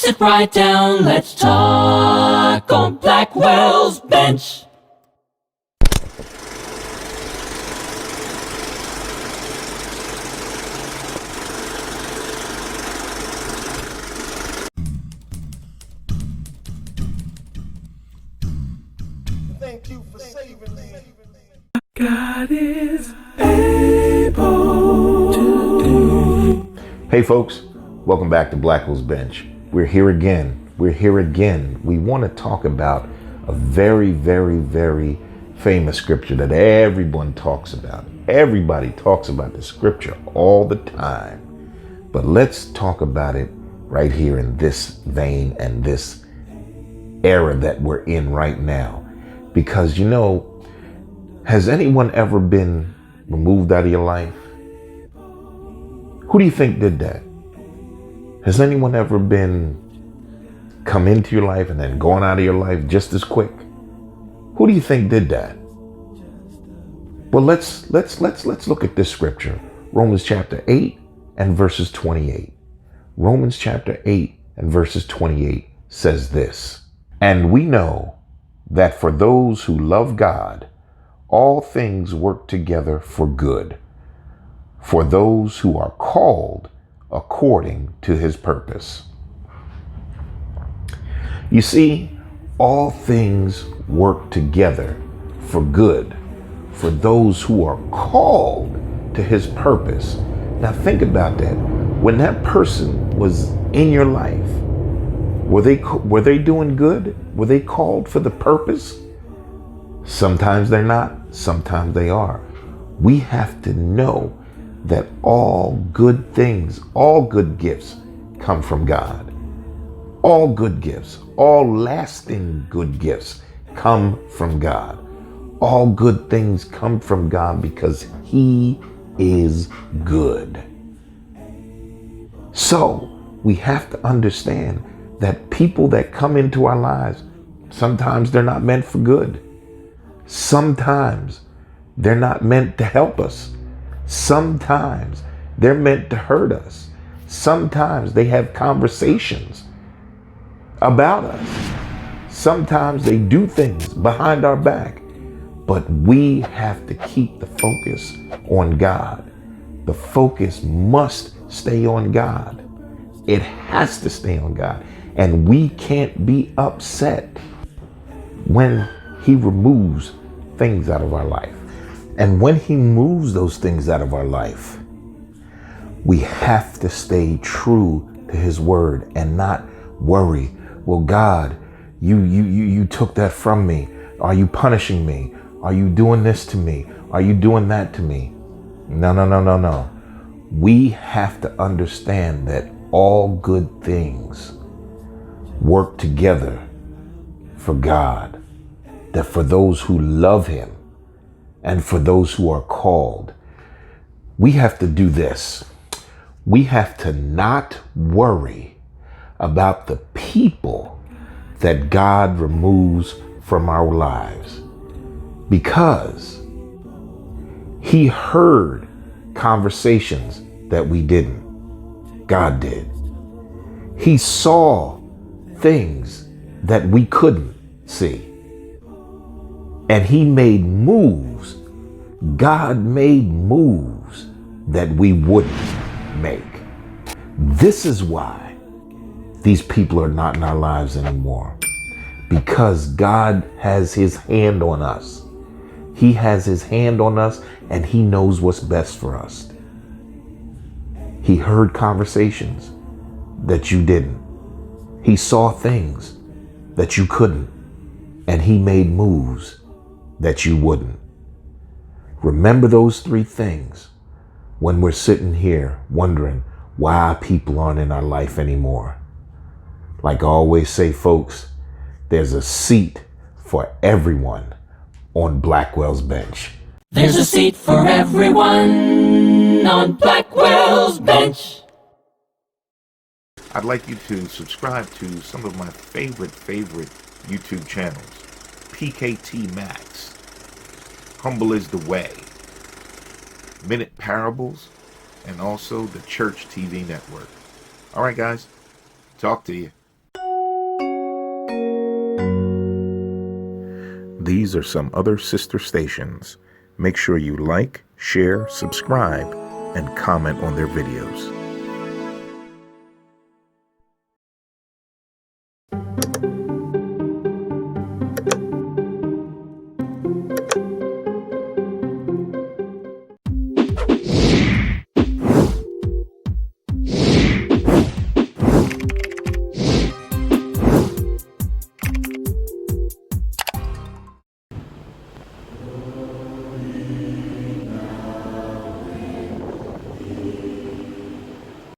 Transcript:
sit right down, let's talk on Blackwell's Bench. Thank you for saving me. God is able to do. Hey folks, welcome back to Blackwell's Bench. We're here again. We want to talk about a very, very, very famous scripture that everyone talks about. Everybody talks about the scripture all the time. But let's talk about it right here in this vein and this era that we're in right now. Because, you know, has anyone ever been removed out of your life? Who do you think did that? Has anyone ever been come into your life and then gone out of your life just as quick? Who do you think did that? Well, let's look at this scripture. Romans chapter 8 and verses 28. Romans chapter 8 and verses 28 says this. And we know that for those who love God, all things work together for good, for those who are called according to his purpose. You see, all things work together for good, for those who are called to his purpose. Now think about that. When that person was in your life, were they doing good? Were they called for the purpose? Sometimes they're not, sometimes they are. We have to know that all good things, all good gifts come from God. All good gifts, all lasting good gifts come from God. All good things come from God because he is good. So we have to understand that people that come into our lives, sometimes they're not meant for good. Sometimes they're not meant to help us. Sometimes they're meant to hurt us. Sometimes they have conversations about us. Sometimes they do things behind our back. But we have to keep the focus on God. The focus must stay on God. It has to stay on God. And we can't be upset when he removes things out of our life. And when he moves those things out of our life, we have to stay true to his word and not worry. Well, God, you took that from me. Are you punishing me? Are you doing this to me? Are you doing that to me? No. We have to understand that all good things work together for God, that for those who love him and for those who are called, we have to do this. We have to not worry about the people that God removes from our lives, because he heard conversations that we didn't. God did. He saw things that we couldn't see. And he made moves. God made moves that we wouldn't make. This is why these people are not in our lives anymore. Because God has his hand on us. He has his hand on us and he knows what's best for us. He heard conversations that you didn't. He saw things that you couldn't, and he made moves that you wouldn't. Remember those three things when we're sitting here wondering why people aren't in our life anymore. Like I always say, folks, there's a seat for everyone on Blackwell's Bench. There's a seat for everyone on Blackwell's Bench. I'd like you to subscribe to some of my favorite YouTube channels. PKT Max, Humbleisdaway, Minute Parables, and also the Church TV Network. All right, guys, talk to you. these are some other sister stations. Make sure you like, share, subscribe, and comment on their videos.